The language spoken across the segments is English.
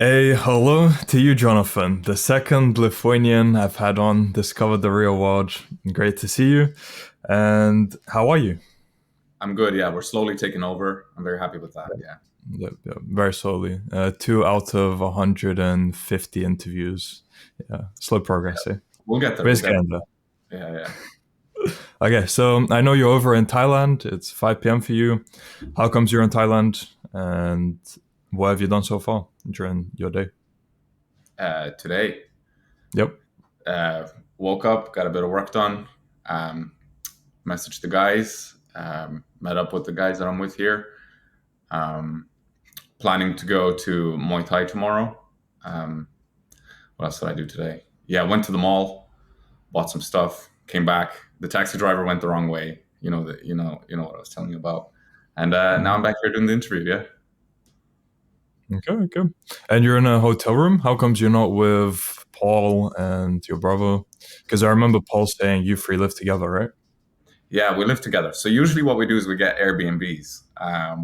A hello to you, Jonathan, the second Lithuanian I've had on Discover the Real World. Great to see you. And how are you? I'm good. Yeah, we're slowly taking over. I'm very happy with that. Yeah. Yeah, very slowly. Two out of 150 interviews. Yeah, slow progress, eh? We'll get there. But We'll it's get getting there. there. Yeah, yeah. Okay, so I know you're over in Thailand. It's 5 p.m. for you. How comes you're in Thailand? And what have you done so far during your day? Today, Yep. uh, woke up, got a bit of work done, um, messaged the guys, met up with the guys that I'm with here. Um, Planning to go to Muay Thai tomorrow. Um, what else did I do today? Yeah, went to the mall, bought some stuff, came back. The taxi driver went the wrong way. You know what I was telling you about. And now I'm back here doing the interview. Yeah. Okay, okay. And you're in a hotel room? How comes you're not with Paul and your brother? Because I remember Paul saying you three live together, right? Yeah, we live together. So usually what we do is we get Airbnbs.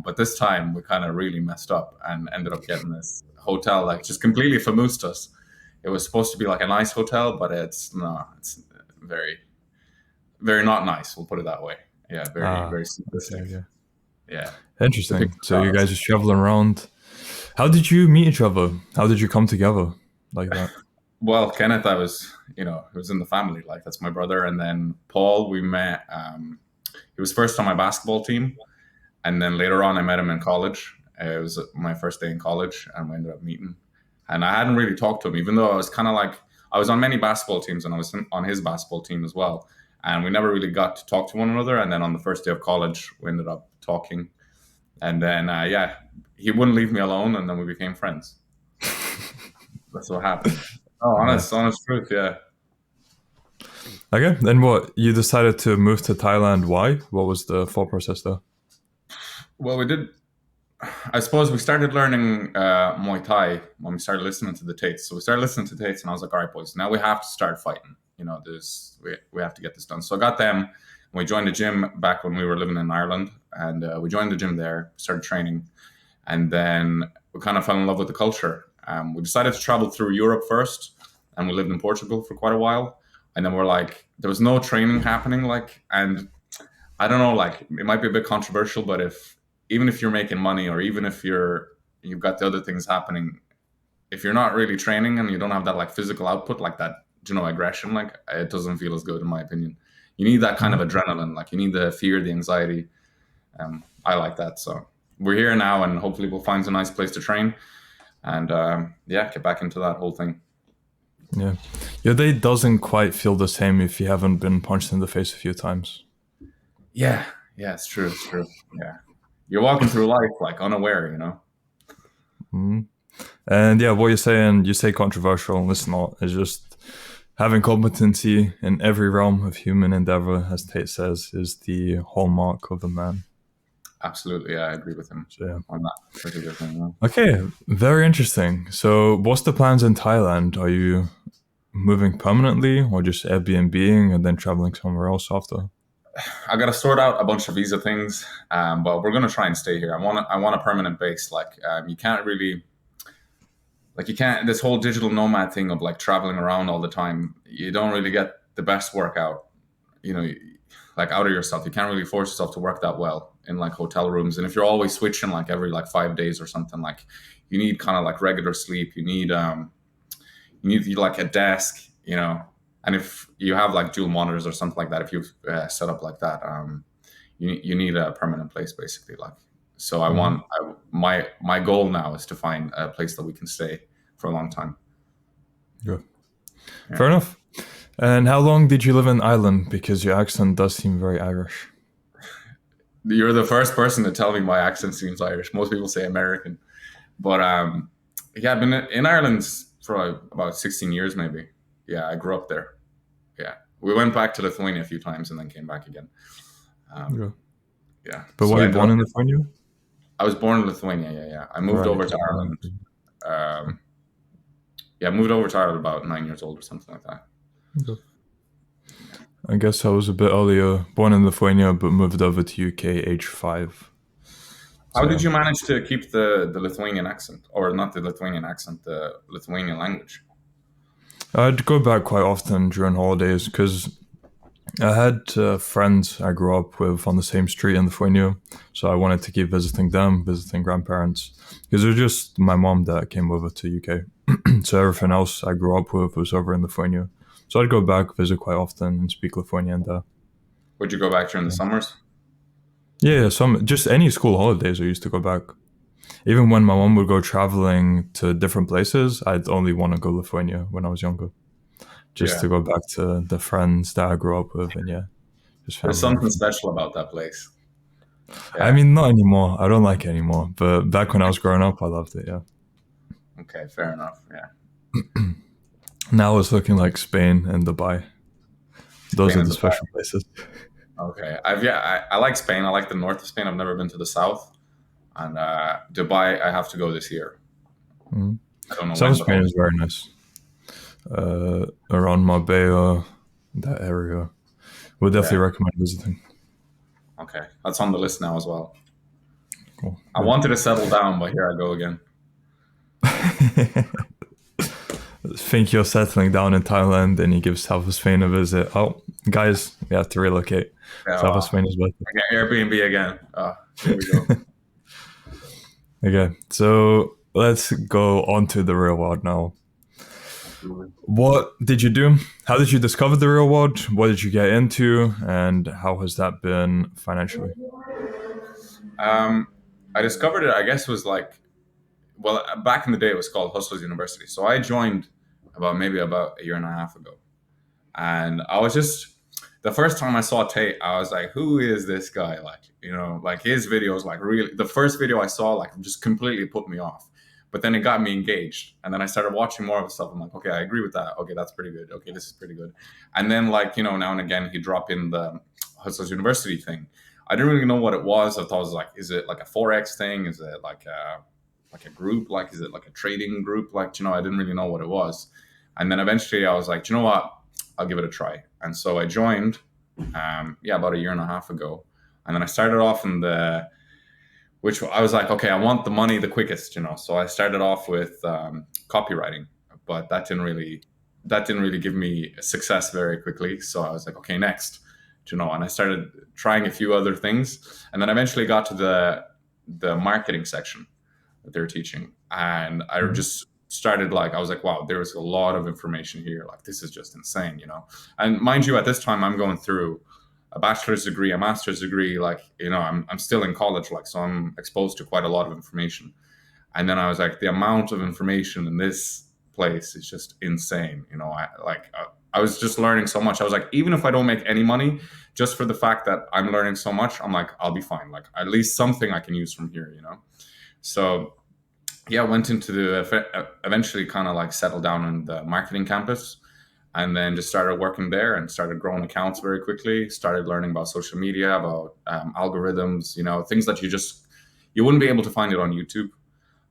But this time we kind of really messed up and ended up getting this hotel, like just completely famoosed us. It was supposed to be like a nice hotel, but it's very, very not nice. We'll put it that way. Yeah, very, Ah, very okay, simplistic. okay. Yeah. The Interesting. picture So got you guys us. just traveling around. How did you meet each other? How did you come together like that? Well, Kenneth, it was in the family. Like that's my brother. And then Paul, we met. He was first on my basketball team. And then later on, I met him in college. It was my first day in college, and we ended up meeting. And I hadn't really talked to him, even though I was kind of like I was on many basketball teams, and I was on his basketball team as well. And we never really got to talk to one another. And then on the first day of college, we ended up talking. And then yeah, he wouldn't leave me alone, and then we became friends. That's what happened. Oh, Nice. honest truth, yeah. Okay, then what? You decided to move to Thailand. Why? What was the thought process there? Well, we did. I suppose we started learning Muay Thai when we started listening to the Tates. So we started listening to Tates, and I was like, "All right, boys, now we have to start fighting. We have to get this done." So I got them, and we joined the gym back when we were living in Ireland, and we joined the gym there, started training, and then we kind of fell in love with the culture. We decided to travel through Europe first, and we lived in Portugal for quite a while, and then we're like, there was no training happening, like, and I don't know, like it might be a bit controversial, but if even if you're making money or even if you've got the other things happening, if you're not really training and you don't have that like physical output, like that, aggression, like it doesn't feel as good in my opinion. You need that kind of Mhm. adrenaline, like you need the fear, the anxiety. I like that. So we're here now, and hopefully we'll find a nice place to train and yeah, get back into that whole thing. Yeah. Your day doesn't quite feel the same if you haven't been punched in the face a few times. Yeah, yeah, it's true. It's true. Yeah, you're walking through life like unaware. Mhm. And yeah, what you're saying, you say controversial, and it's not. It's just having competency in every realm of human endeavor, as Tate says, is the hallmark of a man. Absolutely, yeah, I agree with him So yeah. on that particular thing. Okay, very interesting. So what's the plans in Thailand? Are you moving permanently or just Airbnbing and then traveling somewhere else after? I got to sort out a bunch of visa things, but we're gonna try and stay here. I want a permanent base. Like you can't really like you can't this whole digital nomad thing of like traveling around all the time. You don't really get the best workout. You know, like out of yourself. You can't really force yourself to work that well in like hotel rooms. And if you're always switching like every like 5 days or something, like you need kind of like regular sleep. You need like a desk. And if you have like dual monitors or something like that, if you've set up like that, you need a permanent place basically. Like, so Mhm. my goal now is to find a place that we can stay for a long time. Yeah. Yeah, Fair enough. And how long did you live in Ireland? Because your accent does seem very Irish. you're the first person to tell me my accent seems Irish. Most people say American, but yeah, I've been in Ireland for like about 16 years maybe. Yeah, I grew up there. Yeah, we went back to Lithuania a few times and then came back again. Um, Yeah. yeah, But so were I you ended born up. in Lithuania? I was born in Lithuania. Yeah, yeah. I moved Right. over to Ireland. Um, yeah, I moved over to Ireland about 9 years old or something like that. Okay. I guess I was a bit earlier, born in Lithuania, but moved over to UK age 5. How So did yeah, you manage to keep the Lithuanian accent, or not the Lithuanian accent, the Lithuanian language? I'd go back quite often during holidays because I had friends I grew up with on the same street in Lithuania, so I wanted to keep visiting them, visiting grandparents, because it was just my mom that came over to UK. So everything else I grew up with was over in Lithuania. So I'd go back, visit quite often, and speak Lithuanian there. Would you go back during the summers? Yeah, some just any school holidays I used to go back. Even when my mom would go traveling to different places, I'd only want to go Lithuania when I was younger, just Yeah, to go back to the friends that I grew up with, and yeah, just there's family, something everything. special about that place. I Yeah. mean, not anymore. I don't like it anymore. But back when I was growing up, I loved it. Yeah. Okay, fair enough. Yeah, Now it's looking like Spain and Dubai. Those Spain are and the Dubai. special places. Okay, I like Spain. I like the north of Spain. I've never been to the south. And Dubai, I have to go this year. Mm. I don't know South when, but Spain I'll. is very nice. Around Marbella, that area. Would definitely Yeah. recommend visiting. Okay, that's on the list now as well. Cool. I wanted to settle down, but here I go again. Yeah. Think you're settling down in Thailand and you give South of Spain a visit. Oh, guys, we have to relocate. Yeah, South of Spain is better. okay, Airbnb again. Here we go. Okay, so let's go on to the real world now. What did you do? How did you discover the real world? What did you get into? And how has that been financially? Um, I discovered it. I guess was like, well, back in the day, it was called Hustlers University. So I joined about a year and a half ago, and I was just the first time I saw Tate, I was like, who is this guy? Like, like his videos, like really, the first video I saw, like just completely put me off. But then it got me engaged. And then I started watching more of his stuff. I'm like, okay, I agree with that. Okay, that's pretty good. Okay, this is pretty good. And then like, now and again, he'd drop in the Hustlers University thing. I didn't really know what it was. I thought it was like, is it like a Forex thing? Is it like a group? Like, is it like a trading group? Like, I didn't really know what it was. And then eventually I was like, you know what? I'll give it a try. And so I joined, about a year and a half ago. And then I started off which I was like, okay, I want the money the quickest. So I started off with copywriting, but that didn't really give me success very quickly. So I was like, okay, next. And I started trying a few other things, and then eventually got to the marketing section that they're teaching, and I Mhm. just started like I was like, wow, there's a lot of information here. Like this is just insane. And mind you, at this time I'm going through a bachelor's degree, a master's degree. Like I'm still in college, like so I'm exposed to quite a lot of information. And then I was like, the amount of information in this place is just insane. I was just learning so much. I was like, even if I don't make any money, just for the fact that I'm learning so much, I'm like, I'll be fine. Like at least something I can use from here. So yeah, I went into eventually kind of like settled down in the marketing campus, and then just started working there and started growing accounts very quickly. Started learning about social media, about algorithms, things that you wouldn't be able to find it on YouTube.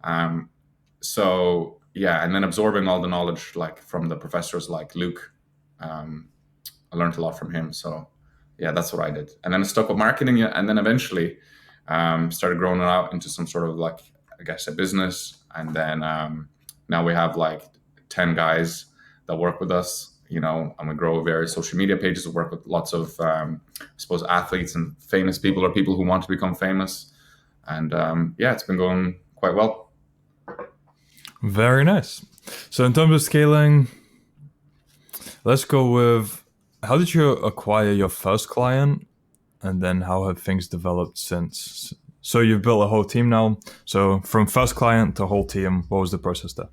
Um, so yeah, and then absorbing all the knowledge like from the professors like Luke. Um, I learned a lot from him. So yeah, that's what I did. And then I stuck with marketing, yeah, and then eventually started growing it out into some sort of like, I guess, a business. And then now we have like 10 guys that work with us, and we grow various social media pages. We work with lots of, I suppose, athletes and famous people or people who want to become famous. And yeah, it's been going quite well. Very nice. So, in terms of scaling, let's go with how did you acquire your first client, and then how have things developed since? So, you've built a whole team now. So, from first client to whole team, what was the process there?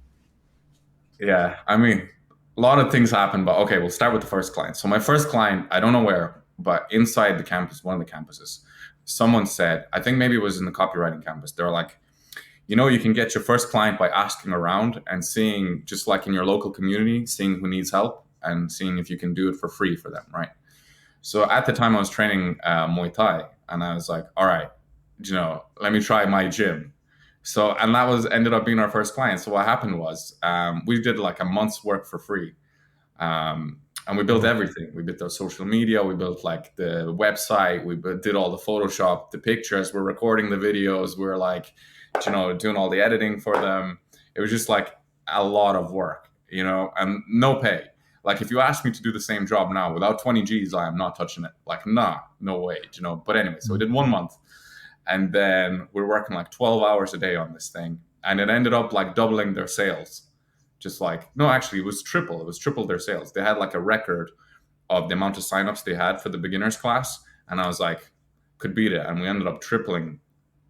Yeah, I mean, a lot of things happen, but okay, we'll start with the first client. So my first client, I don't know where, but inside the campus, one of the campuses, someone said, I think maybe it was in the copywriting campus. They're like, you can get your first client by asking around and seeing, just like in your local community, seeing who needs help and seeing if you can do it for free for them, right? So at the time I was training Muay Thai, and I was like, all right, let me try my gym. So, and that was ended up being our first client. So what happened was we did like a month's work for free. Um, And we built everything. We built our social media. We built like the website. Did all the Photoshop, the pictures. We're recording the videos. We're like, doing all the editing for them. It was just like a lot of work, and no pay. Like if you ask me to do the same job now without 20 G's, I am not touching it. Like, nah, no way, But anyway, so we did 1 month, and then we're working like 12 hours a day on this thing, and it ended up like doubling their sales. Just like, no, actually, it was triple. It was triple their sales. They had like a record of the amount of signups they had for the beginners class, and I was like, could beat it, and we ended up tripling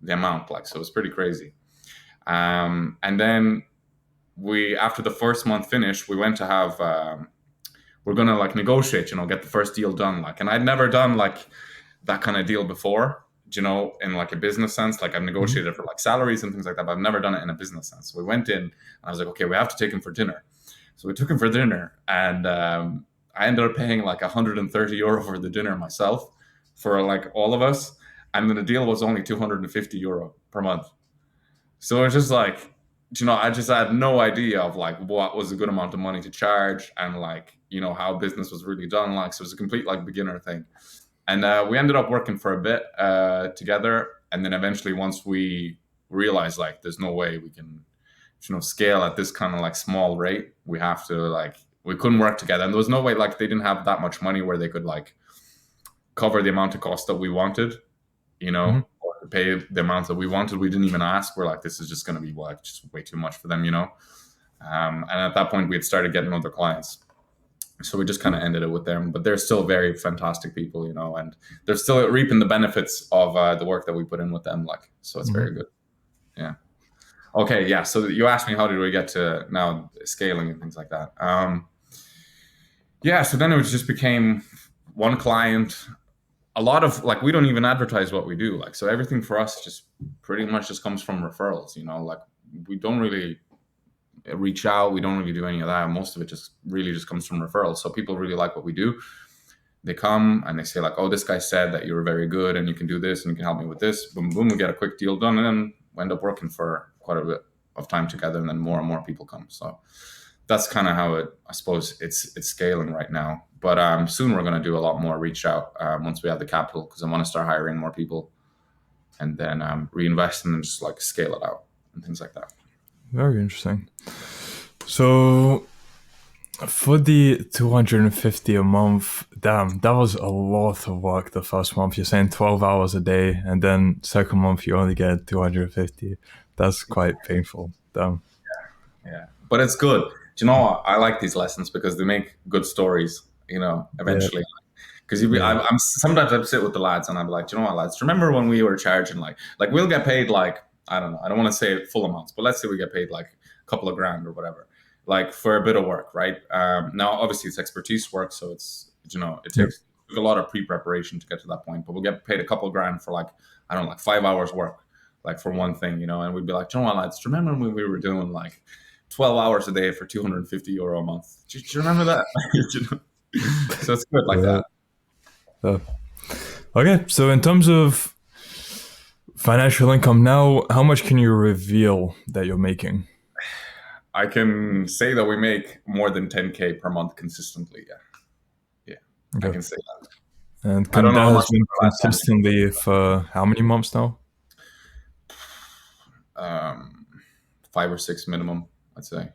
the amount. Like, so it was pretty crazy. And then after the first month finished, we went to have we're gonna like negotiate, get the first deal done. Like, and I'd never done like that kind of deal before, in like a business sense. Like I've negotiated for like salaries and things like that, but I've never done it in a business sense. So we went in and I was like, okay, we have to take him for dinner. So we took him for dinner, and I ended up paying like 130 euro for the dinner myself for like all of us. And then the deal was only 250 euro per month. So it was just like, I just had no idea of like what was a good amount of money to charge, and like, how business was really done. Like, so it was a complete like beginner thing. And we ended up working for a bit together. And then eventually, once we realized like there's no way we can, scale at this kind of like small rate, we have to like, we couldn't work together. And there was no way, like they didn't have that much money where they could like cover the amount of cost that we wanted, or to pay the amount that we wanted. We didn't even ask. We're like, this is just going to be like just way too much for them, And at that point, we had started getting other clients. So we just kind of ended it with them, but they're still very fantastic people, and they're still reaping the benefits of the work that we put in with them. Like, so it's very good. Yeah. Okay. Yeah. So you asked me, how did we get to now scaling and things like that? Yeah. So then it just became one client. A lot of like, we don't even advertise what we do. Like, so everything for us just pretty much just comes from referrals, like we don't really reach out. We don't really do any of that. Most of it just really just comes from referrals. So people really like what we do. They come and they say like, oh, this guy said that you were very good and you can do this and you can help me with this. Boom, boom, we get a quick deal done, and then we end up working for quite a bit of time together, and then more and more people come. So that's kind of how I suppose it's scaling right now. But soon we're going to do a lot more reach out once we have the capital, because I want to start hiring more people and then reinvest and then just like scale it out and things like that. Very interesting. So for the 250 a month, damn, that was a lot of work the first month. You're saying 12 hours a day, and then second month you only get 250. That's quite painful. Damn. Yeah. But it's good. Do you know what? I like these lessons because they make good stories, eventually. Because I'm sometimes I sit with the lads and I'm like, do you know what, lads? Remember when we were charging like we'll get paid like, I don't know, I don't want to say full amounts, but let's say we get paid like a couple of grand or whatever, like for a bit of work, right? Now obviously it's expertise work, so it's it takes a lot of pre-preparation to get to that point, but we'll get paid a couple of grand for like, I don't know, like 5 hours work, like for one thing, and we'd be like, do you know what, lads? Do you remember when we were doing like 12 hours a day for 250 euro a month? Do you remember that? So it's good like that. Okay, so in terms of financial income now, how much can you reveal that you're making? I can say that we make more than 10K per month consistently. Yeah. Okay. I can say that. And that has been consistently for how many months now? 5 or 6 minimum, I'd say.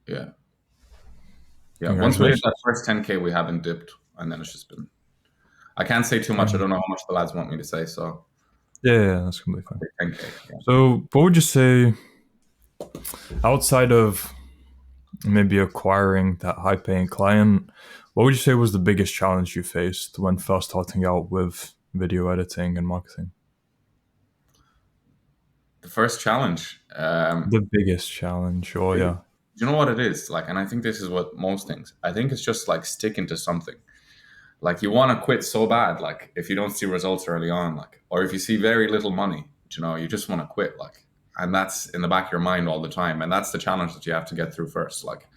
Yeah. Yeah. Once we hit that first 10K, we haven't dipped, and then it's just been. I can't say too much. I don't know how much the lads want me to say. So. Yeah, that's completely fine. 10K. Yeah. So, what would you say, outside of maybe acquiring that high-paying client, what would you say was the biggest challenge you faced when first starting out with video editing and marketing? The first challenge. The biggest challenge, yeah. You know what it is? Like, and I think this is what most things. I think it's just like sticking to something. Like you want to quit so bad, like if you don't see results early on, like, or if you see very little money, you just want to quit, like, and that's in the back of your mind all the time. And that's the challenge that you have to get through first. Like,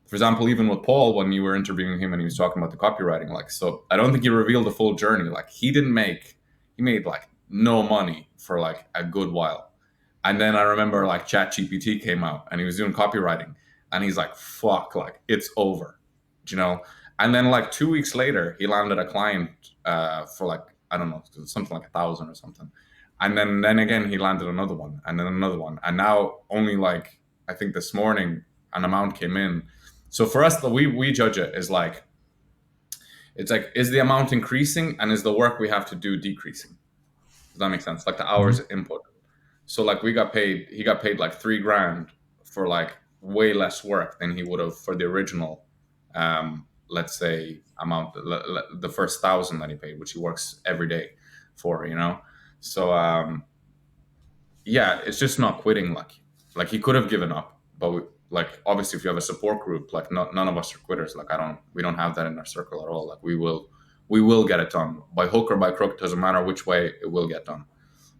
for example, even with Paul, when you were interviewing him and he was talking about the copywriting, like, so I don't think he revealed the full journey. Like he made like no money for like a good while. And then I remember like ChatGPT came out and he was doing copywriting and he's like, fuck, like it's over, And then like 2 weeks later, he landed a client for like, I don't know, something like 1,000 or something. And then again he landed another one, and then another one, and now only like I think this morning an amount came in. So for us, the we judge it is like, it's like, is the amount increasing and is the work we have to do decreasing? Does that make sense? Like the Mhm. hours input. So like he got paid like 3 grand for like way less work than he would have for the original, let's say amount, the first 1,000 that he paid, which he works every day for, you know. So yeah, it's just not quitting. Like he could have given up, but like obviously if you have a support group, like none of us are quitters. Like we don't have that in our circle at all. Like we will get it done by hook or by crook. Doesn't matter which way, it will get done.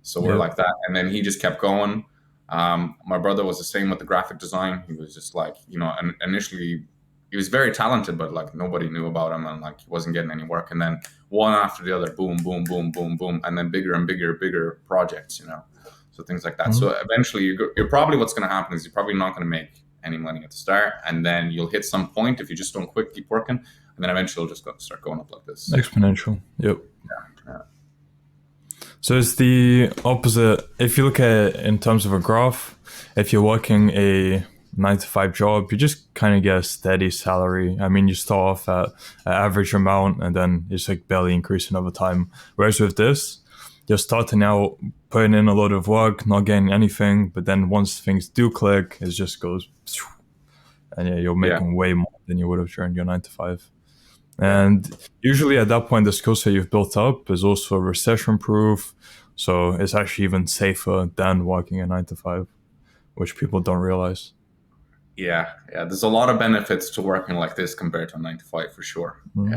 So we're Yeah. like that. And then he just kept going. My brother was the same with the graphic design. He was just like, and initially he was very talented, but like nobody knew about him, and like he wasn't getting any work. And then one after the other, boom, boom, boom, boom, boom, and then bigger and bigger, bigger projects, So things like that. Mhm. So eventually you're probably, what's going to happen is you're probably not going to make any money at the start. And then you'll hit some point if you just don't quit, keep working. And then eventually it'll just start going up like this. Exponential. Yep. Yeah. So it's the opposite. If you look at it in terms of a graph, if you're working a 9 to 5 job, you just kind of get a steady salary. I mean, you start off at an average amount and then it's like barely increasing over time. Whereas with this, you're starting out putting in a lot of work, not getting anything, but then once things do click, it just goes, and yeah, you're Yeah. making way more than you would have during your 9 to 5. Yeah. And usually at that point, the skill set you've built up is also recession proof. So it's actually even safer than working a 9 to 5, which people don't realize. Yeah, yeah. There's a lot of benefits to working like this compared to a 9 to 5 for sure. Mhm.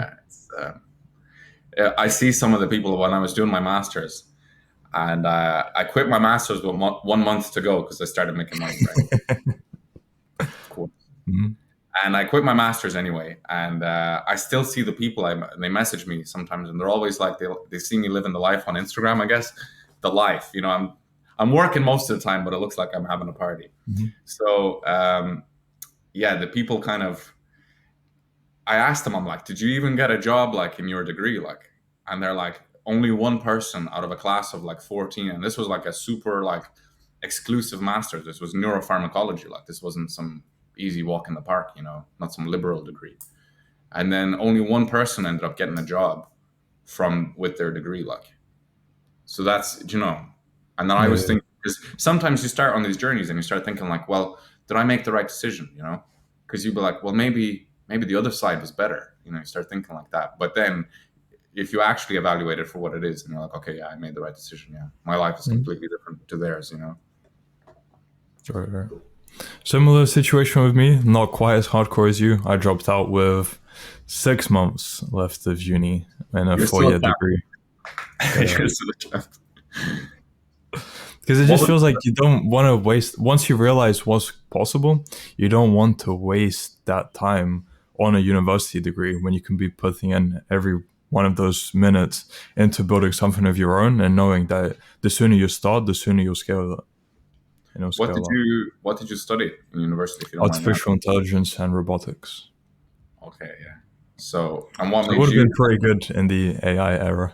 Yeah, I see some of the people when I was doing my masters, and I quit my masters with 1 month to go because I started making money. Right, of course. Mhm. And I quit my masters anyway, and I still see the people. They message me sometimes, and they're always like they see me living the life on Instagram. I guess the life. I'm working most of the time, but it looks like I'm having a party. Mhm. So yeah, the people kind of, I asked them, I'm like, did you even get a job like in your degree? Like, and they're like, only one person out of a class of like 14. And this was like a super like exclusive master's. This was neuropharmacology. Like this wasn't some easy walk in the park, not some liberal degree. And then only one person ended up getting a job from with their degree. Like, so that's. And then I Yeah, was thinking, because sometimes you start on these journeys and you start thinking like, well, did I make the right decision? Because you'd be like, well, maybe the other side was better. You start thinking like that. But then if you actually evaluate it for what it is, and you're like, okay, yeah, I made the right decision. Yeah, my life is Mhm. completely different to theirs. Right, right. Similar situation with me, not quite as hardcore as you. I dropped out with 6 months left of uni and a You're four still a year champ. degree. Yeah. You're still a champ. Because it What just was feels like you don't want to waste, once you realize what's possible, you don't want to waste that time on a university degree when you can be putting in every one of those minutes into building something of your own and knowing that the sooner you start, the sooner you'll scale it. And it'll what did scale up. you study in university, if you don't mind me asking? Artificial intelligence and robotics. Okay, yeah. So, and what So it made would have you? been pretty good in the AI era.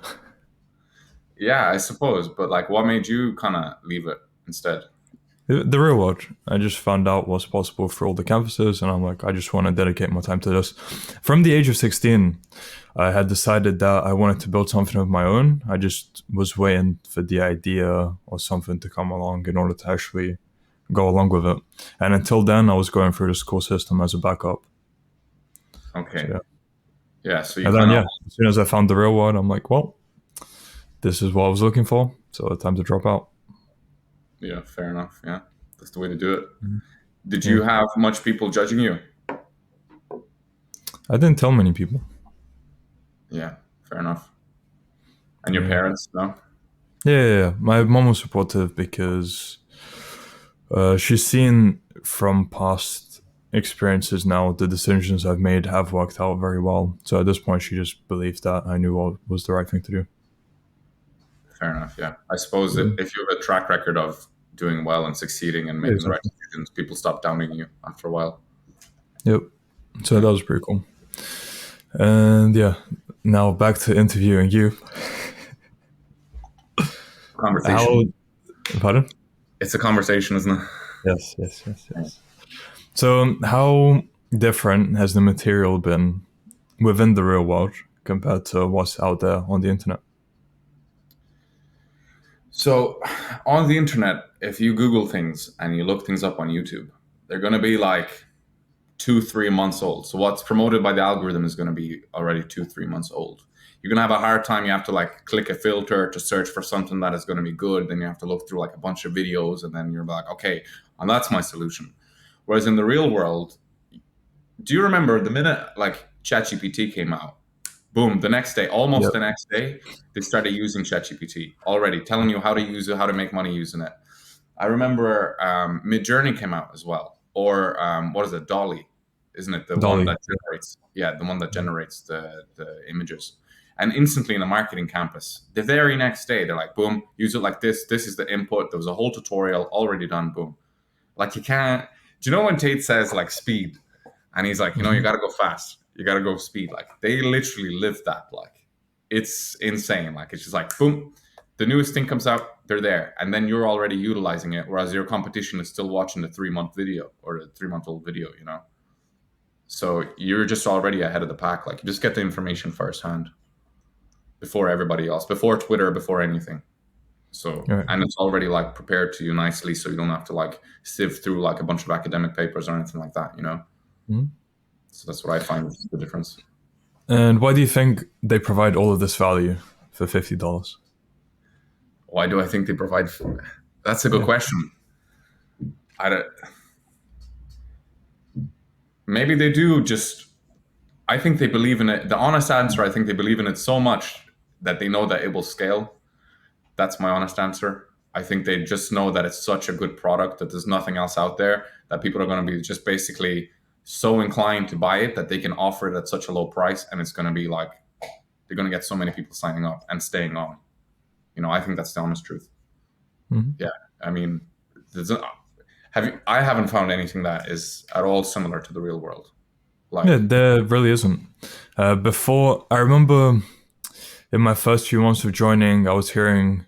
Yeah, I suppose. But like, what made you kind of leave it instead? The real world. I just found out what's possible for all the campuses, and I'm like, I just want to dedicate more time to this. From the age of 16, I had decided that I wanted to build something of my own. I just was waiting for the idea or something to come along in order to actually go along with it. And until then, I was going through the school system as a backup. So Okay. yeah. Yeah. So you And then kind of. yeah, as soon as I found the real world, I'm like, well, this is what I was looking for. So time to drop out. Yeah. Fair enough. Yeah, that's the way to do it. Mhm. Did Yeah. you have much people judging you? I didn't tell many people. Yeah. Fair enough. And your Yeah. parents? No. Yeah. My mom was supportive because she's seen from past experiences now the decisions I've made have worked out very well. So at this point, she just believed that I knew what was the right thing to do. Fair enough. Yeah. I suppose Yeah, that if you have a track record of doing well and succeeding and yeah, making the right exactly. decisions, people stop doubting you after a while. Yep. So Yeah. that was pretty cool. And yeah, now back to interviewing you. How? Conversation. Pardon? It's a conversation, isn't it? Yes, yes, yes, yes. So, how different has the material been within the real world compared to what's out there on the internet? So, on the internet, if you Google things and you look things up on YouTube, they're going to be like 2, 3 months old. So, what's promoted by the algorithm is going to be already 2, 3 months old. You're going to have a hard time. You have to like click a filter to search for something that is going to be good. Then you have to look through like a bunch of videos, and then you're like, okay, and that's my solution. Whereas in the real world, do you remember the minute like ChatGPT came out? Boom, the next day, almost Yep. the next day, they started using ChatGPT already, telling you how to use it, how to make money using it. I remember Midjourney came out as well, or what is it, Dolly? Isn't it the one Dolly. that generates? Yeah, the one that generates the images. And instantly in the marketing campus, the very next day, they're like, boom, use it like this. This is the input. There was a whole tutorial already done. Boom. Like you can't. Do you know when Tate says like speed? And he's like, you Mhm. got to go fast. You got to go speed. Like they literally live that. Like it's insane. Like it's just like boom, the newest thing comes out, they're there, and then you're already utilizing it, whereas your competition is still watching the 3 month video or the 3 month old video. So you're just already ahead of the pack. Like you just get the information firsthand before everybody else, before Twitter, before anything. So Right. and it's already like prepared to you nicely, so you don't have to like sift through like a bunch of academic papers or anything like that. Mhm. So that's what I find is the difference. And why do you think they provide all of this value for $50? Why do I think they provide? That's a good Yeah. question. I don't, maybe they do. Just I think they believe in it. The honest answer, I think they believe in it so much that they know that it will scale. That's my honest answer. I think they just know that it's such a good product that there's nothing else out there that people are going to be just basically so inclined to buy it that they can offer it at such a low price, and it's going to be like they're going to get so many people signing up and staying on. I think that's the honest truth. Mhm. Yeah, I mean, there's a, have you? I haven't found anything that is at all similar to the real world. Yeah, Like, there really isn't. Before, I remember in my first few months of joining, I was hearing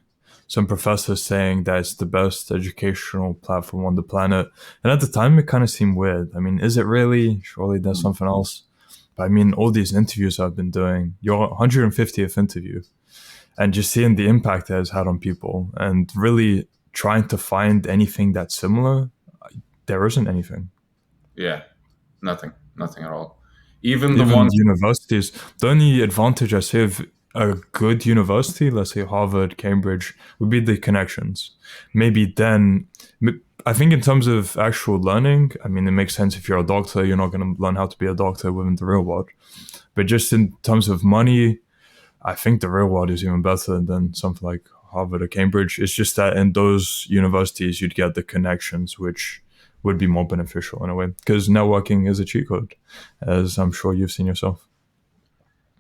some professors saying that it's the best educational platform on the planet. And at the time, it kind of seemed weird. I mean, is it really? Surely there's something else. But I mean, all these interviews I've been doing, your 150th interview, and just seeing the impact it has had on people and really trying to find anything that's similar, there isn't anything. yeah, nothing at all. Even the Even ones, universities, the only advantage I see of a good university, let's say Harvard, Cambridge, would be the connections. Maybe then, I think in terms of actual learning, I mean, it makes sense if you're a doctor, you're not going to learn how to be a doctor within the real world. But just in terms of money, I think the real world is even better than something like Harvard or Cambridge. It's just that in those universities, you'd get the connections, which would be more beneficial in a way because networking is a cheat code, as I'm sure you've seen yourself.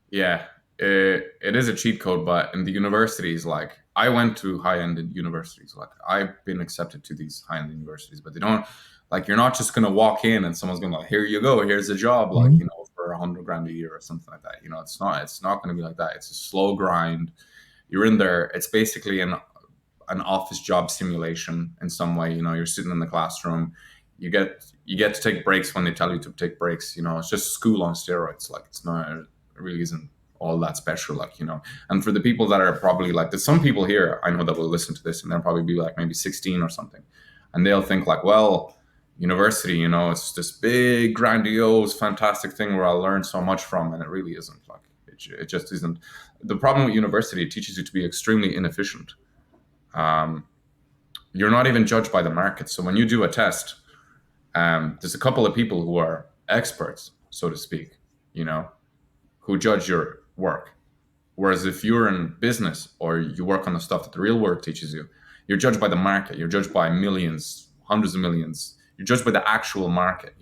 yeah, it is a cheat code. But in the universities, like I went to high end universities. Like I've been accepted to these high end universities, but they don't. Like you're not just gonna walk in and someone's gonna like, here you go, here's a job, like Mhm. for 100 grand a year or something like that. It's not gonna be like that. It's a slow grind. You're in there. It's basically an office job simulation in some way. You're sitting in the classroom. You get to take breaks when they tell you to take breaks. It's just school on steroids. Like it's not. It really isn't all that special. And for the people that are probably like, there's some people here I know that will listen to this and they'll probably be like maybe 16 or something, and they'll think like, well, university, it's this big, grandiose, fantastic thing where I'll learn so much from, and it really isn't. Like it just isn't. The problem with university, it teaches you to be extremely inefficient. um, you're not even judged by the market. So when you do a test, there's a couple of people who are experts, so to speak, you know, who judge your work. Whereas if you're in business or you work on the stuff that the real world teaches you, you're judged by the market. You're judged by millions, hundreds of millions. You're judged by the actual market.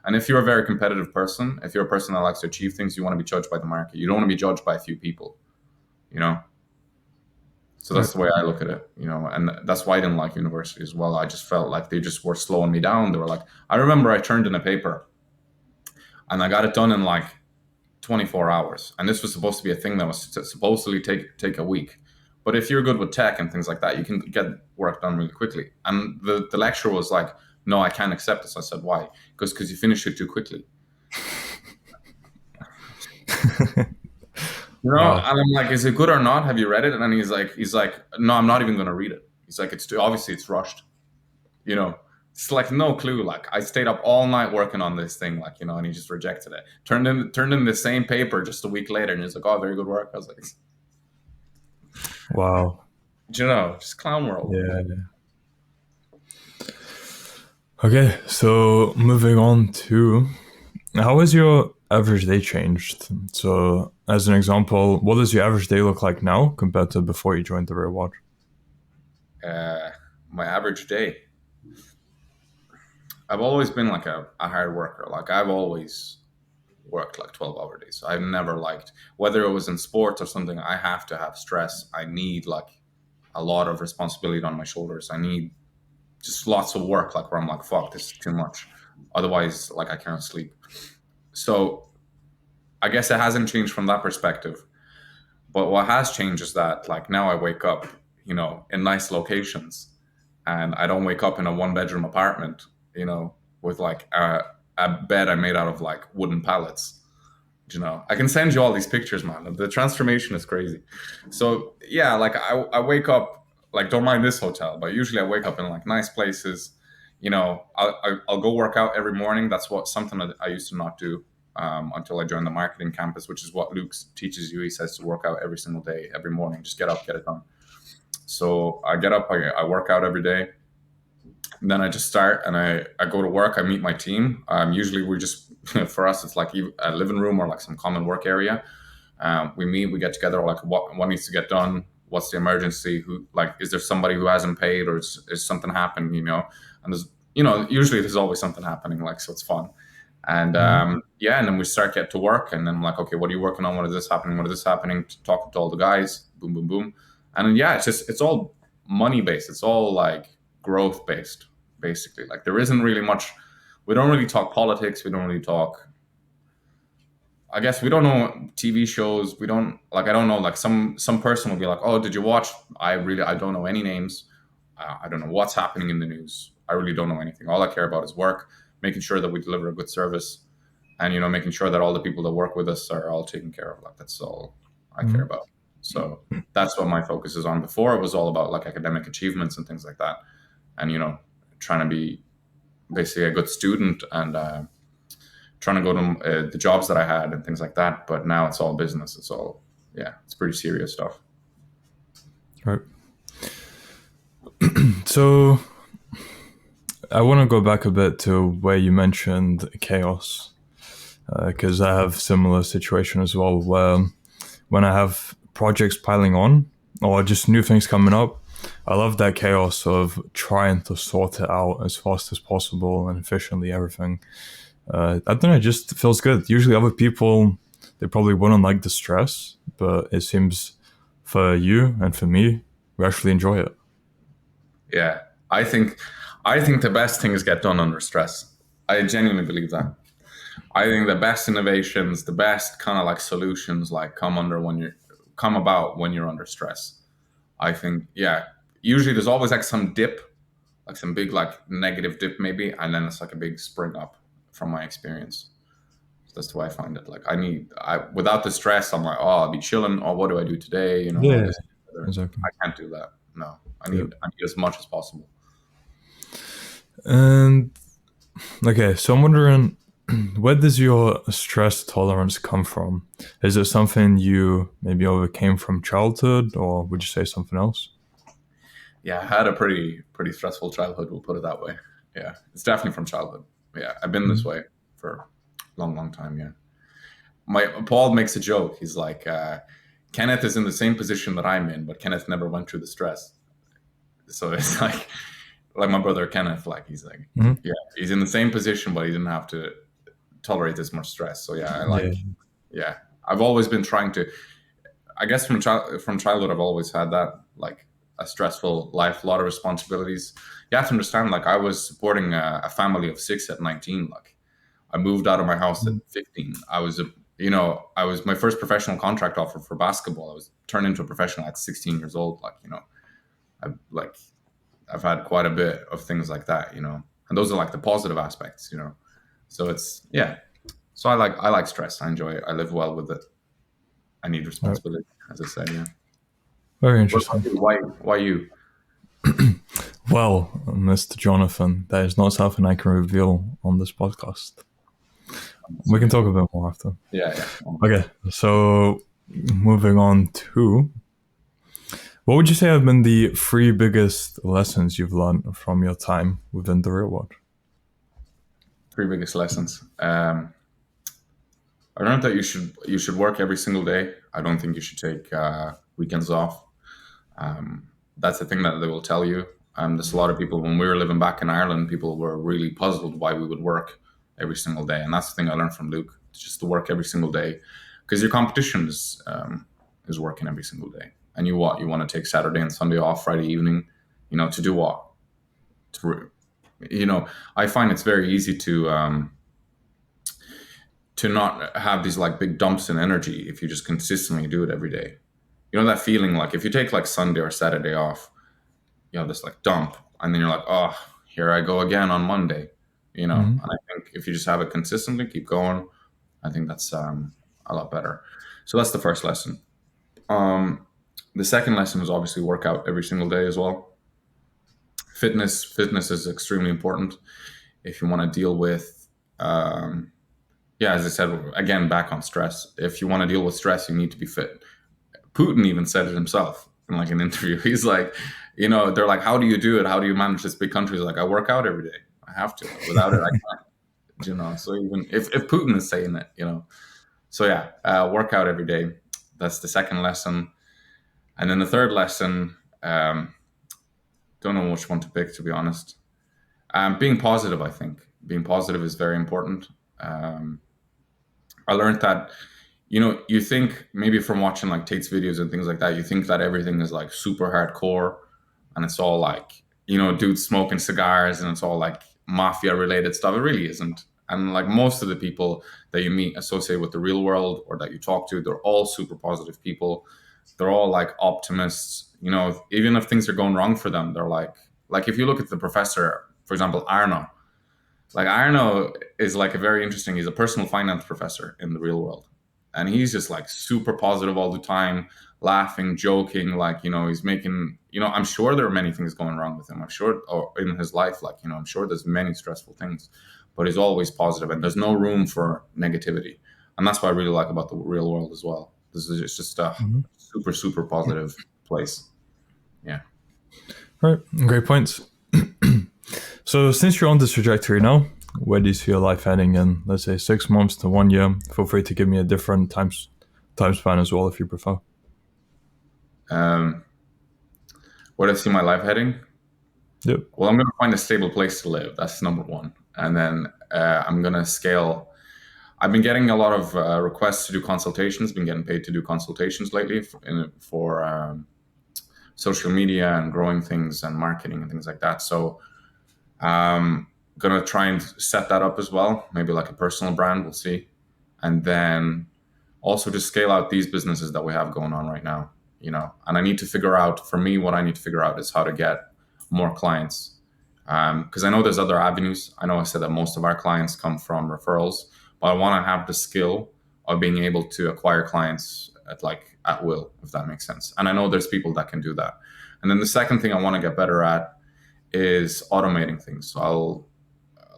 And if you're a very competitive person, if you're a person that likes to achieve things, you want to be judged by the market. You don't want to be judged by a few people, you know? So Right. that's the way I look at it. And that's why I didn't like university as well. I just felt like they just were slowing me down. They were like, I remember I turned in a paper and I got it done in like 24 hours, and this was supposed to be a thing that was supposedly take a week. But if you're good with tech and things like that, you can get work done really quickly. And the lecturer was like, "No, I can't accept this." I said, "Why?" Because you finish it too quickly. You know, Wow. and I'm like, "Is it good or not? Have you read it?" And then he's like, "No, I'm not even going to read it." He's like, "It's too, obviously it's rushed." You know, it's like no clue. Like I stayed up all night working on this thing, like and he just rejected it. Turned in the same paper just a week later, and he's like, "Oh, very good work." I was like, Wow. just clown world. Yeah. Okay, so moving on to how has your average day changed? So, as an example, what does your average day look like now compared to before you joined the Real Watch? Uh, my average day. I've always been like a hard worker. Like I've always worked like 12-hour days. I've never liked whether it was in sports or something. I have to have stress. I need like a lot of responsibility on my shoulders. I need just lots of work, like where I'm like, fuck, this is too much. Otherwise, like I can't sleep. So I guess it hasn't changed from that perspective. But what has changed is that like now I wake up, in nice locations, and I don't wake up in a one-bedroom apartment, with like a bed I made out of like wooden pallets. I can send you all these pictures, man. The transformation is crazy. So yeah, like I wake up, like don't mind this hotel, but usually I wake up in like nice places. I'll go work out every morning. That's something that I used to not do until I joined the marketing campus, which is what Luke teaches you. He says to work out every single day, every morning. Just get up, get it done. So I get up, I work out every day. And then I just start and I go to work. I meet my team. Usually we just, for us, it's like a living room or like some common work area. We meet, we get together, like what needs to get done, what's the emergency, who like is there somebody who hasn't paid or is something happening, and there's usually there's always something happening, like, so it's fun. And Mhm. yeah, and then we start get to work, and then I'm like, okay, what are you working on? What is this happening? What is this happening? Talking to all the guys, boom, boom, boom. And then, yeah, it's all money based. It's all like growth based, basically. Like there isn't really much. We don't really talk politics. We don't really talk. I guess we don't know TV shows. We don't like. I don't know. Like some person will be like, "Oh, did you watch?" I don't know any names. I don't know what's happening in the news. I really don't know anything. All I care about is work, making sure that we deliver a good service, and making sure that all the people that work with us are all taken care of. Like that's all I care Mhm. about. So that's what my focus is on. Before it was all about like academic achievements and things like that, and trying to be basically a good student and trying to go to the jobs that I had and things like that. But now it's all business. It's all it's pretty serious stuff. Right. So, I want to go back a bit to where you mentioned chaos, because I have similar situation as well. Where when I have projects piling on or just new things coming up, I love that chaos of trying to sort it out as fast as possible and efficiently everything. I don't know, it just feels good. Usually, other people they probably wouldn't like the stress, but it seems for you and for me, we actually enjoy it. Yeah, I think I think the best things get done under stress. I genuinely believe that. I think the best innovations, the best kind of like solutions, like come about when you're under stress. I think usually there's always like some dip, like some big like negative dip maybe, and then it's like a big spring up from my experience. That's the way I find it. Like without the stress, I'm like, oh, I'll be chilling. Oh, what do I do today? All Yeah, this. exactly. I can't do that. No, I Yeah. need I need as much as possible. And okay, so I'm wondering, where does your stress tolerance come from? Is it something you maybe overcame from childhood, or would you say something else? Yeah, I had a pretty stressful childhood. We'll put it that way. Yeah, it's definitely from childhood. Yeah, I've been this Mhm. way for a long, long time. Yeah, my Paul makes a joke. He's like, Kenneth is in the same position that I'm in, but Kenneth never went through the stress. So it's like my brother Kenneth. Like he's like, Mhm. yeah, he's in the same position, but he didn't have to tolerate this much stress. So yeah, Yeah. yeah, I've always been trying to. I guess from childhood, I've always had that like a stressful life, a lot of responsibilities. You have to understand, like I was supporting a family of six at 19. Like I moved out of my house at Mhm. 15. I was I was my first professional contract offer for basketball. I was turned into a professional at 16 years old. Like I've had quite a bit of things like that, and those are like the positive aspects. So it's yeah. So I like stress. I enjoy it. I live well with it. I need Right. responsibility, as I said. Yeah. Very What about interesting. you? Why you? Well, Mr. Jonathan, that is not something I can reveal on this podcast. It's We can okay. talk a bit more after. Yeah, yeah. Okay, so moving on to what would you say have been the three biggest lessons you've learned from your time within the real world? Three biggest lessons. I learned that you should work every single day. I don't think you should take weekends off. That's the thing that they will tell you. There's a lot of people when we were living back in Ireland, people were really puzzled why we would work every single day, and that's the thing I learned from Luke, just to work every single day, because your competition is working every single day, and you want to take Saturday and Sunday off, Friday evening, to do what? To I find it's very easy to not have these like big dumps in energy if you just consistently do it every day. That feeling like if you take like Sunday or Saturday off, you have this like dump, and then you're like, oh, here I go again on Monday. Hmm. And I think if you just have it consistently, keep going, I think that's a lot better. So that's the first lesson. Um, the second lesson is obviously work out every single day as well. Fitness is extremely important if you want to deal with yeah, as I said, again, back on stress. If you want to deal with stress, you need to be fit. Putin even said it himself in like an interview. He's like, they're like, how do you do it? How do you manage this big country? He's like, I work out every day. I have to. Without it, I can't. So even if Putin is saying it. So yeah, work out every day. That's the second lesson. And then the third lesson, don't know which one to pick, to be honest. Being positive, I think. Being positive is very important. Um, I learned that you think maybe from watching like Tate's videos and things like that, you think that everything is like super hardcore and it's all like, dudes smoking cigars and it's all like mafia related stuff. It really isn't. And like most of the people that you meet associated with the real world or that you talk to, they're all super positive people. They're all like optimists. Even if things are going wrong for them, they're like if you look at the professor, for example, Arno, like Arno is like a very interesting. He's a personal finance professor in the real world, and he's just like super positive all the time, laughing, joking. Like he's making. I'm sure there are many things going wrong with him. I'm sure, or in his life, like I'm sure there's many stressful things, but he's always positive, and there's no room for negativity. And that's what I really like about the real world as well. This is it's just a Hmm. super super positive place. Yeah. Right, great points. So, since you're on this trajectory now, where do you see your life heading in, let's say, 6 months to 1 year? Feel free to give me a different time span as well if you prefer. Um, where do I see my life heading? Yep. Well, I'm going to find a stable place to live. That's number one. And then I'm going to scale. I've been getting a lot of requests to do consultations, been getting paid to do consultations lately for social media and growing things and marketing and things like that. So I'm going to try and set that up as well, maybe like a personal brand, we'll see. And then also just scale out these businesses that we have going on right now. And I need to figure out, for me, what I need to figure out is how to get more clients. Because I know there's other avenues. I know I said that most of our clients come from referrals, but I want to have the skill of being able to acquire clients at will, if that makes sense. And I know there's people that can do that. And then the second thing I want to get better at is automating things. So I'll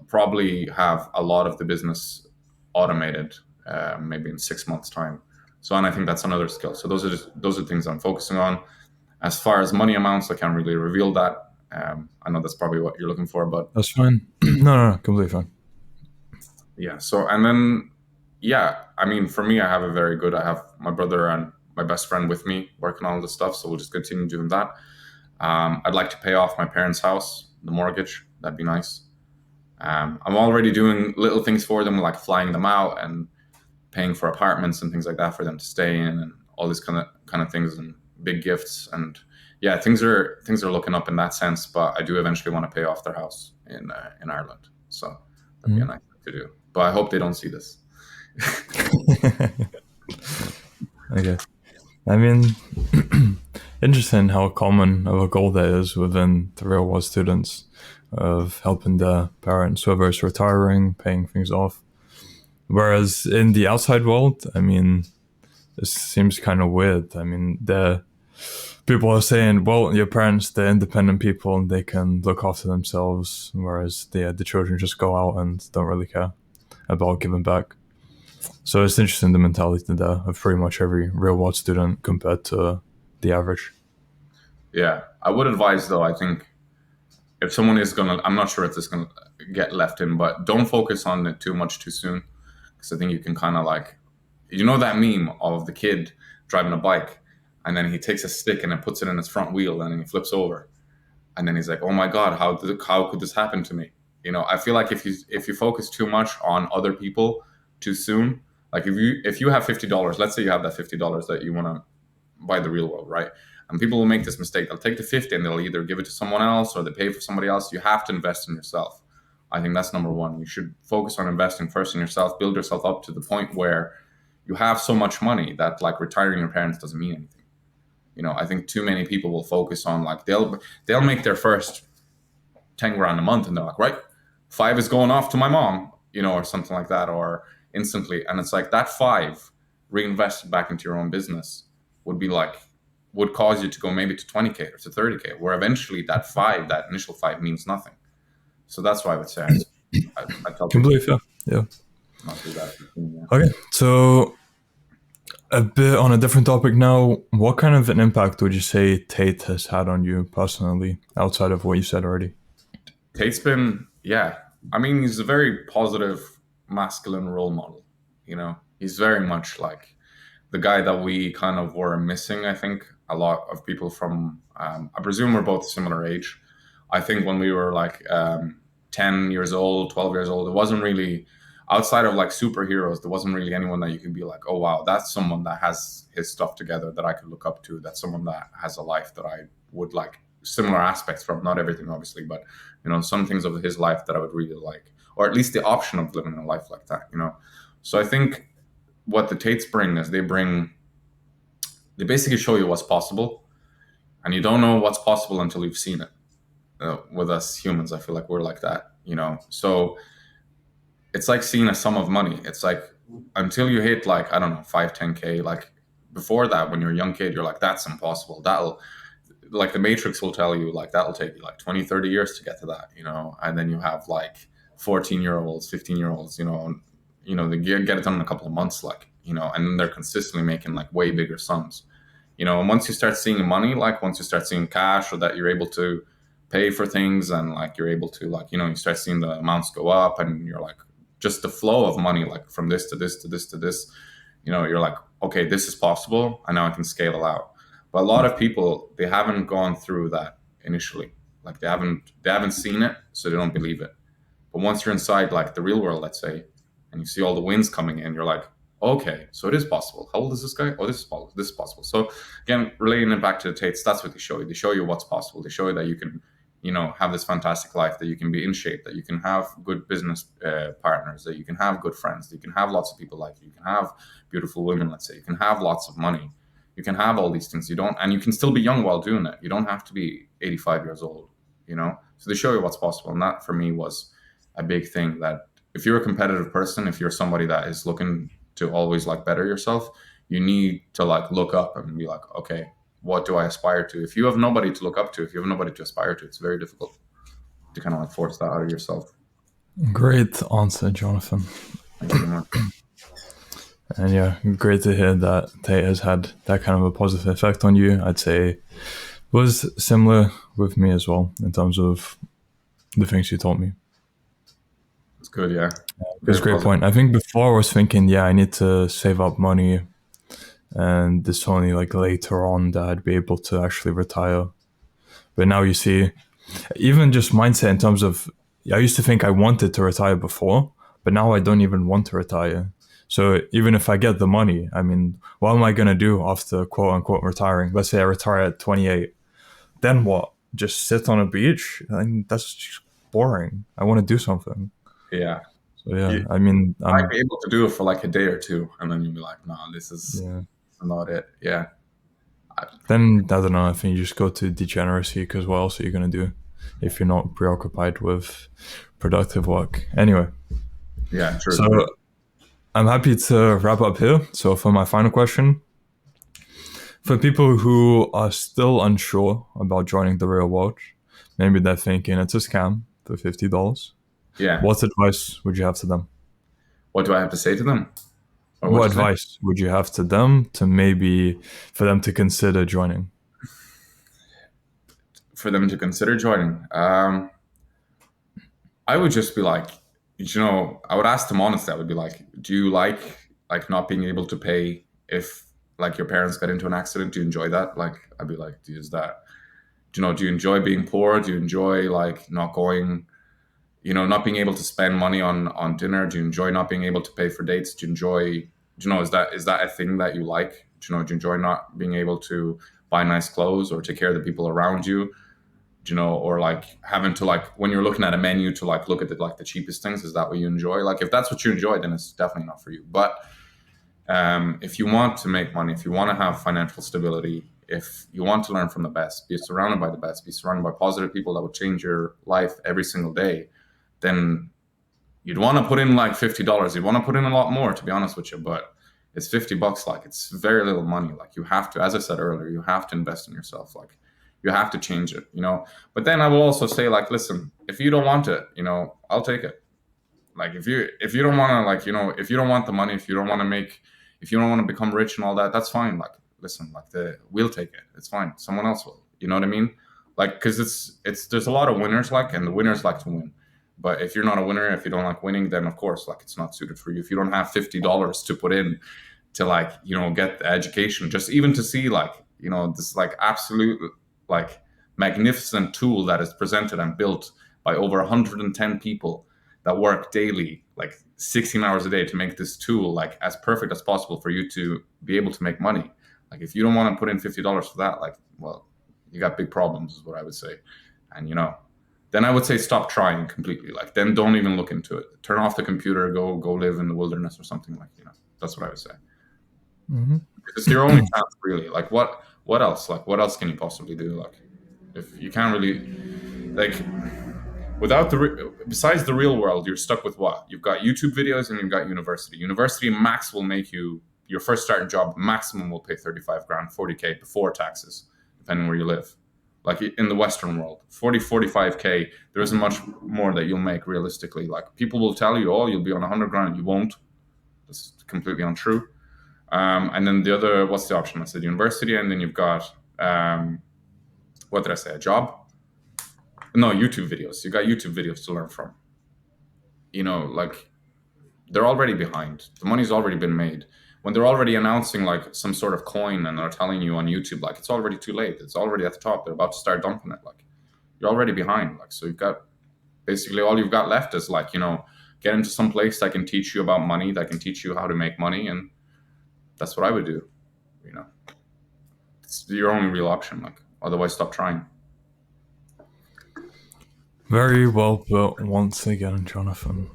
probably have a lot of the business automated, maybe in 6 months' time. So, and I think that's another skill. So those are things I'm focusing on. As far as money amounts, I can't really reveal that. I know that's probably what you're looking for, but That's fine. No, completely fine. yeah. So, and then, yeah, I mean, for me, I have my brother and my best friend with me working on all this stuff. So we'll just continue doing that. I'd like to pay off my parents' house, the mortgage. That'd be nice. I'm already doing little things for them, like flying them out and paying for apartments and things like that for them to stay in, and all these kind of things and big gifts. And yeah, things are looking up in that sense. But I do eventually want to pay off their house in Ireland, so that'd be a Mhm. nice thing to do. But I hope they don't see this. Okay. I mean, interesting how common of a goal that is within the real world students of helping the parents, whether it's retiring, paying things off. Whereas in the outside world, I mean, it seems kind of weird. I mean, the people are saying, well, your parents, they're independent people and they can look after themselves, whereas the children just go out and don't really care about giving back. So it's interesting the mentality there of pretty much every real world student compared to the average. Yeah, I would advise though. I think if someone is gonna, I'm not sure if this is gonna get left in, but don't focus on it too much too soon, because I think you can kind of like, you know, that meme of the kid driving a bike, and then he takes a stick and it puts it in his front wheel, and then he flips over, and then he's like, "Oh my God, how could this happen to me?" You know, I feel like if you focus too much on other people too soon, like if you have $50, let's say you have that $50 that you want to buy the real world, right? And people will make this mistake. They'll take the 50 and they'll either give it to someone else or they pay for somebody else. You have to invest in yourself. I think that's number one. You should focus on investing first in yourself, build yourself up to the point where you have so much money that like retiring your parents doesn't mean anything. You know, I think too many people will focus on like they'll make their first 10 grand a month and they're like, right, five is going off to my mom, you know, or something like that, or instantly. And it's like that five reinvested back into your own business would be like, would cause you to go maybe to 20K or to 30K, where eventually that initial five means nothing. So that's why I would say I tell people Completely fair. Yeah. not do that. Yeah. Okay. So a bit on a different topic now. What kind of an impact would you say Tate has had on you personally, outside of what you said already? Tate's been, yeah. I mean, he's a very positive, masculine role model. You know, he's very much like the guy that we kind of were missing. I think a lot of people from, I presume we're both similar age. I think when we were like 10 years old, 12 years old, it wasn't really, outside of like superheroes, there wasn't really anyone that you could be like, oh, wow, that's someone that has his stuff together that I could look up to. That's someone that has a life that I would like similar aspects from, not everything, obviously, but, you know, some things of his life that I would really like, or at least the option of living a life like that, you know? So I think what the Tates bring is they basically show you what's possible, and you don't know what's possible until you've seen it. With us humans, I feel like we're like that, you know. So it's like seeing a sum of money. It's like until you hit like I don't know 5, 10K. Like before that, when you're a young kid, you're like that's impossible. That'll like the Matrix will tell you like that'll take you like 20, 30 years to get to that, you know. And then you have like 14-year-olds, 15-year-olds, they get it done in a couple of months, like, you know, and then they're consistently making like way bigger sums, you know. And once you start seeing money, like once you start seeing cash, or that you're able to pay for things, and like you're able to like, you know, you start seeing the amounts go up, and you're like just the flow of money, like from this to this to this to this, you know, you're like, okay, this is possible, and now I can scale it out. But a lot of people, they haven't gone through that initially, like they haven't seen it, so they don't believe it. But once you're inside like the real world, let's say, and you see all the wins coming in, you're like, okay, so it is possible. How old is this guy? Oh, this is possible. This is possible. So again, relating it back to the Tates, that's what they show you. They show you what's possible. They show you that you can, you know, have this fantastic life, that you can be in shape, that you can have good business partners, that you can have good friends, that you can have lots of people like you, you can have beautiful women, let's say, you can have lots of money, you can have all these things. And you can still be young while doing it. You don't have to be 85 years old, you know. So they show you what's possible, and that for me was a big thing. That if you're a competitive person, if you're somebody that is looking to always like better yourself, you need to like look up and be like, okay, what do I aspire to? If you have nobody to look up to, if you have nobody to aspire to, it's very difficult to kind of like force that out of yourself. Great answer, Jonathan. Thank you very much. And yeah, great to hear that Tate has had that kind of a positive effect on you. I'd say it was similar with me as well in terms of the things you taught me. It's good, yeah. It's a great point. I think before I was thinking, yeah, I need to save up money, and it's only like later on that I'd be able to actually retire. But now you see, even just mindset in terms of, I used to think I wanted to retire before, but now I don't even want to retire. So even if I get the money, I mean, what am I going to do after quote unquote retiring? Let's say I retire at 28. Then what? Just sit on a beach? I mean, that's just boring. I want to do something. Yeah. So yeah, You I mean, might be able to do it for like a day or two, and then you'll be like, "No, this is yeah. not it." Yeah, I, Then I don't know. I think you just go to degeneracy because what else are you gonna do if you're not preoccupied with productive work? Anyway, yeah, true. so I'm happy to wrap up here. So for my final question, for people who are still unsure about joining the real world, maybe they're thinking it's a scam for $50. Yeah. What advice would you have to them? What do I have to say to them? Or what What you say? advice would you have to them to maybe for them to consider joining? For them to consider joining? I would just be like, I would ask them honestly. I would be like, do you like not being able to pay if like your parents got into an accident? Do you enjoy that? Like, I'd be like, is that, do you enjoy being poor? Do you enjoy like not going, not being able to spend money on dinner? Do you enjoy not being able to pay for dates? Do you enjoy, is that a thing that you like? Do you enjoy not being able to buy nice clothes or take care of the people around you? Or like having to like when you're looking at a menu to like look at the cheapest things, is that what you enjoy? Like if that's what you enjoy, then it's definitely not for you. But if you want to make money, if you want to have financial stability, if you want to learn from the best, be surrounded by the best, be surrounded by positive people that will change your life every single day, then you'd want to put in like $50. You'd want to put in a lot more, to be honest with you, but it's $50. Like it's very little money. Like you have to, as I said earlier, you have to invest in yourself. Like you have to change it. But then I will also say, like, listen, if you don't want it, I'll take it. Like if you don't want to, like, if you don't want the money, if you don't want to become rich and all that, that's fine. Like, listen, like we'll take it. It's fine. Someone else will. You know what I mean? Like, because there's a lot of winners, like, and the winners like to win. But if you're not a winner, if you don't like winning, then of course, like, it's not suited for you. If you don't have $50 to put in to, like, get the education, just even to see, like, this like absolute like magnificent tool that is presented and built by over 110 people that work daily, like 16 hours a day, to make this tool like as perfect as possible for you to be able to make money. Like if you don't want to put in $50 for that, like, well, you got big problems, is what I would say. And then I would say stop trying completely. Like then don't even look into it. Turn off the computer, go live in the wilderness or something, like, that's what I would say. Mm-hmm. It's your only chance, really. Like what else? Like what else can you possibly do? Like if you can't really, like, without besides the real world, you're stuck with what? You've got YouTube videos and you've got university. University max will make you, your first starting job maximum will pay 35 grand, 40K before taxes, depending where you live. Like in the Western world, 45K, there isn't much more that you'll make realistically. Like people will tell you, oh, you'll be on 100 grand. You won't. That's completely untrue. And then the other, what's the option? I said university, and then you've got, what did I say? A job? No, YouTube videos. You got YouTube videos to learn from. Like they're already behind. The money's already been made. When they're already announcing like some sort of coin and they're telling you on YouTube, like it's already too late. It's already at the top. They're about to start dumping it. Like you're already behind. Like, so you've got basically all you've got left is like, get into some place that can teach you about money, that can teach you how to make money. And that's what I would do. It's your only real option. Like otherwise stop trying. Very well put once again, Jonathan.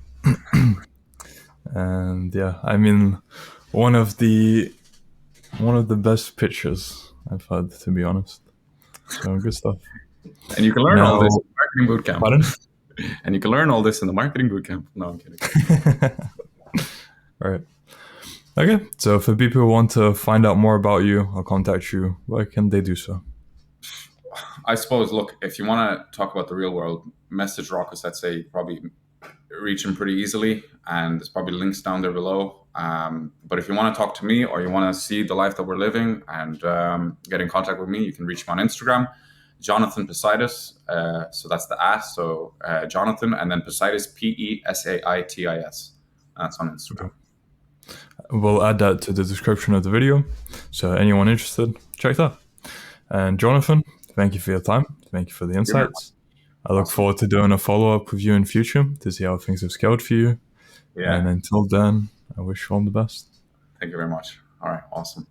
And yeah, I mean, one of the best pitches I've had, to be honest. So good stuff. And you can learn all Now, this in the marketing bootcamp. pardon? And you can learn all this in the marketing bootcamp. No, I'm kidding. All right. Okay, so for people who want to find out more about you or contact you, where can they do so? I suppose, look, if you want to talk about the real world, message Rockus. I'd say probably reach him pretty easily, and there's probably links down there below. But if you want to talk to me or you want to see the life that we're living and get in contact with me, you can reach me on Instagram, Jonathan Posaitis. So that's the @ so Jonathan, and then Posaitis, Pesaitis. That's on Instagram. Okay. We'll add that to the description of the video, so anyone interested, check that. And Jonathan, thank you for your time. Thank you for the insights. I look forward to doing a follow-up with you in future to see how things have scaled for you. Yeah. And until then, I wish you all the best. Thank you very much. All right. Awesome.